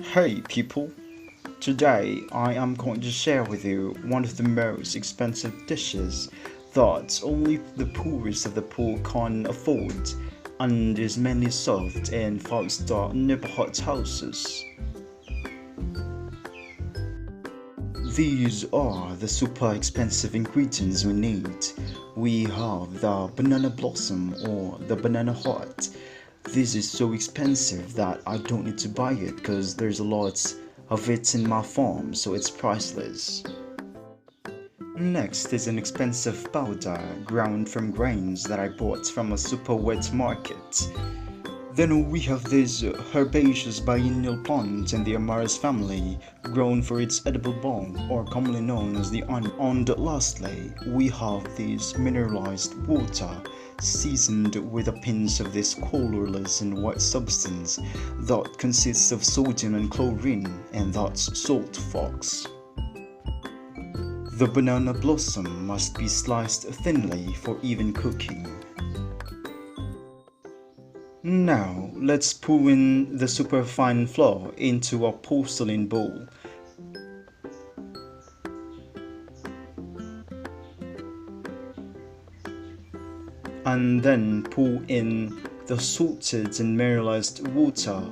Hey people! Today I am going to share with you one of the most expensive dishes that only the poorest of the poor can afford and is mainly served in 5-star neighborhood houses. These are the super expensive ingredients we need. We have the banana blossom or the banana heart. This is so expensive that I don't need to buy it because there's a lot of it in my farm, so it's priceless. Next is an expensive powder ground from grains that I bought from a super wet market. Then we have this herbaceous biennial plant in the Amaris family, grown for its edible bulb, or commonly known as the onion. And lastly, we have this mineralized water, seasoned with a pinch of this colorless and white substance that consists of sodium and chlorine, and that's salt, folks. The banana blossom must be sliced thinly for even cooking. Now, let's pour in the superfine flour into a porcelain bowl. And then pour in the salted and mineralized water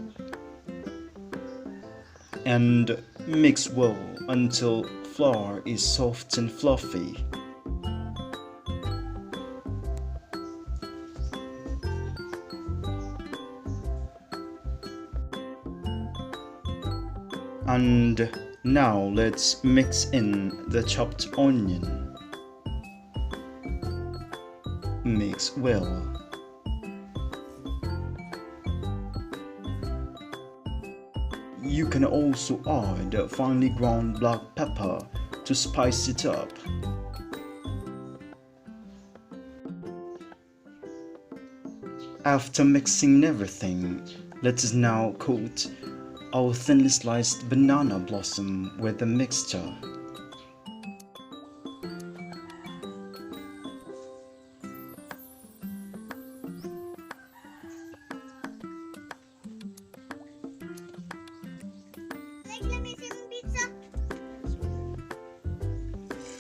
and mix well until flour is soft and fluffy. And now let's mix in the chopped onion. Mix well. You can also add finely ground black pepper to spice it up. After mixing everything, let us now coat our thinly sliced banana blossom with the mixture.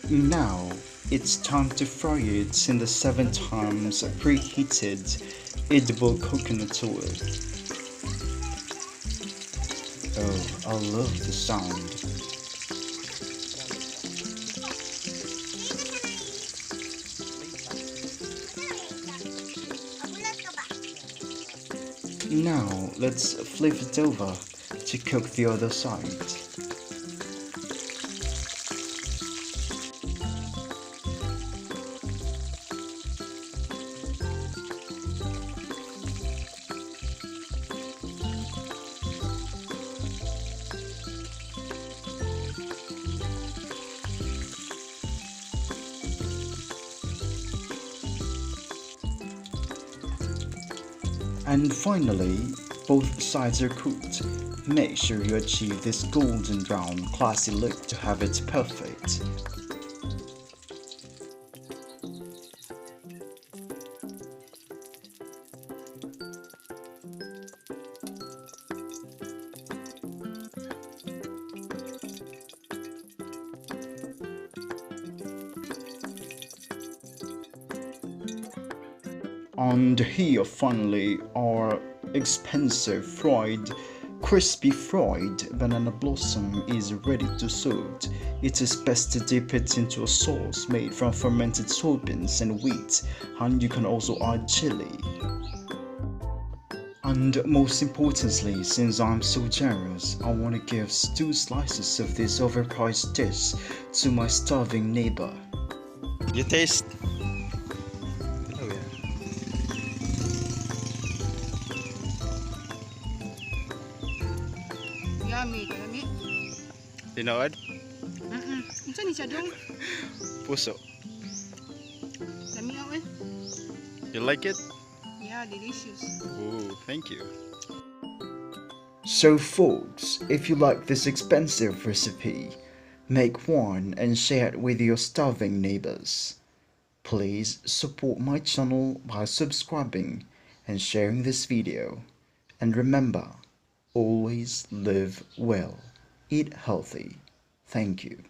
Now it's time to fry it in the 7 times preheated edible coconut oil. Oh, I love the sound. Now let's flip it over to cook the other side. And finally, both sides are cooked. Make sure you achieve this golden brown classy look to have it perfect. And here finally our expensive crispy fried banana blossom is ready to serve. It is best to dip it into a sauce made from fermented soybeans and wheat, and you can also add chili. And most importantly, since I'm so generous, I want to give 2 slices of this overpriced dish to my starving neighbor. You taste. Yummy, yummy. Tinood? Unsa ni siya dong? Puso. Lami ako eh. You like it? Yeah, delicious. Ooh, thank you. So folks, if you like this expensive recipe, make one and share it with your starving neighbors. Please support my channel by subscribing and sharing this video. And remember, Always live well. Eat healthy. Thank you.